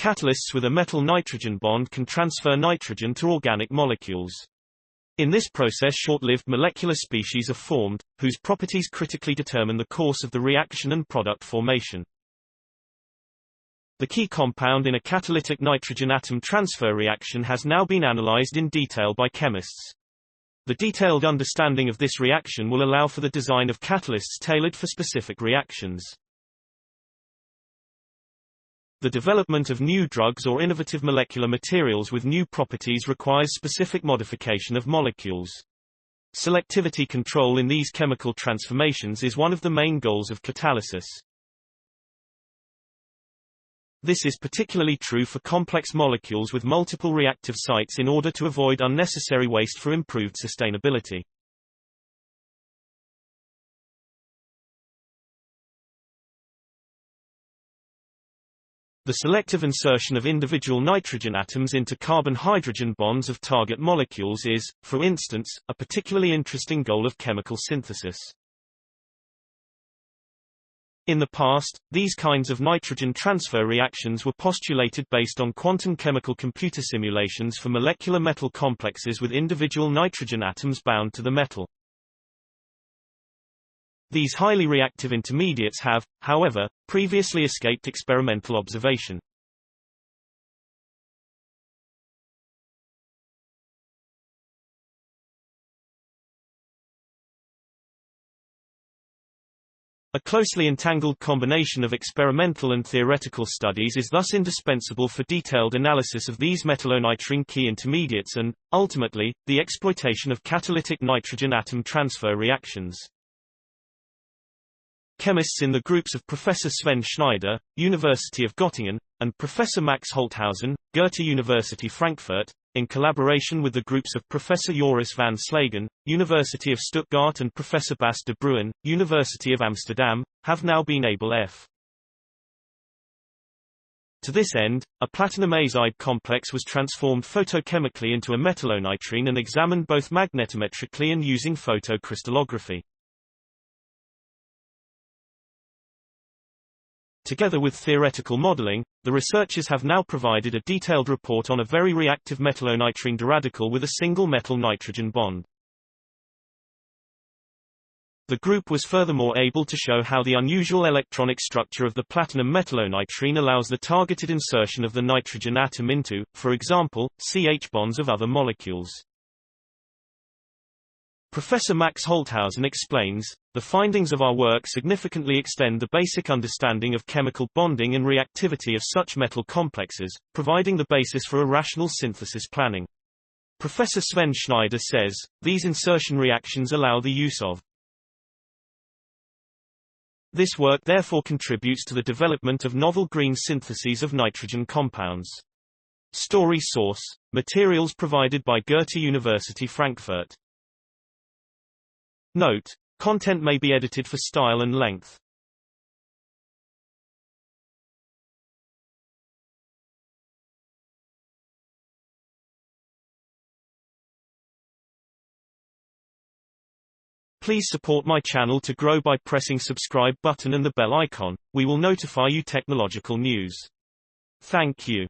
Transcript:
catalysts with a metal-nitrogen bond can transfer nitrogen to organic molecules. In this process short-lived molecular species are formed, whose properties critically determine the course of the reaction and product formation. The key compound in a catalytic nitrogen atom transfer reaction has now been analyzed in detail by chemists. The detailed understanding of this reaction will allow for the design of catalysts tailored for specific reactions. The development of new drugs or innovative molecular materials with new properties requires specific modification of molecules. Selectivity control in these chemical transformations is one of the main goals of catalysis. This is particularly true for complex molecules with multiple reactive sites in order to avoid unnecessary waste for improved sustainability. The selective insertion of individual nitrogen atoms into carbon-hydrogen bonds of target molecules is, for instance, a particularly interesting goal of chemical synthesis. In the past, these kinds of nitrogen transfer reactions were postulated based on quantum chemical computer simulations for molecular metal complexes with individual nitrogen atoms bound to the metal. These highly reactive intermediates have, however, previously escaped experimental observation. A closely entangled combination of experimental and theoretical studies is thus indispensable for detailed analysis of these metallonitrene key intermediates and, ultimately, the exploitation of catalytic nitrogen atom transfer reactions. Chemists in the groups of Professor Sven Schneider, University of Göttingen, and Professor Max Holthausen, Goethe University Frankfurt, in collaboration with the groups of Professor Joris van Slagen, University of Stuttgart and Professor Bas de Bruin, University of Amsterdam, have now been able To this end, a platinum azide complex was transformed photochemically into a metallonitrene and examined both magnetometrically and using photocrystallography. Together with theoretical modeling, the researchers have now provided a detailed report on a very reactive metallonitrene diradical with a single metal-nitrogen bond. The group was furthermore able to show how the unusual electronic structure of the platinum metallonitrene allows the targeted insertion of the nitrogen atom into, for example, CH bonds of other molecules. Professor Max Holthausen explains, the findings of our work significantly extend the basic understanding of chemical bonding and reactivity of such metal complexes, providing the basis for a rational synthesis planning. Professor Sven Schneider says, these insertion reactions allow the use of. This work therefore contributes to the development of novel green syntheses of nitrogen compounds. Story source, materials provided by Goethe University Frankfurt. Note: content may be edited for style and length. Please support my channel to grow by pressing subscribe button and the bell icon. We will notify you technological news. Thank you.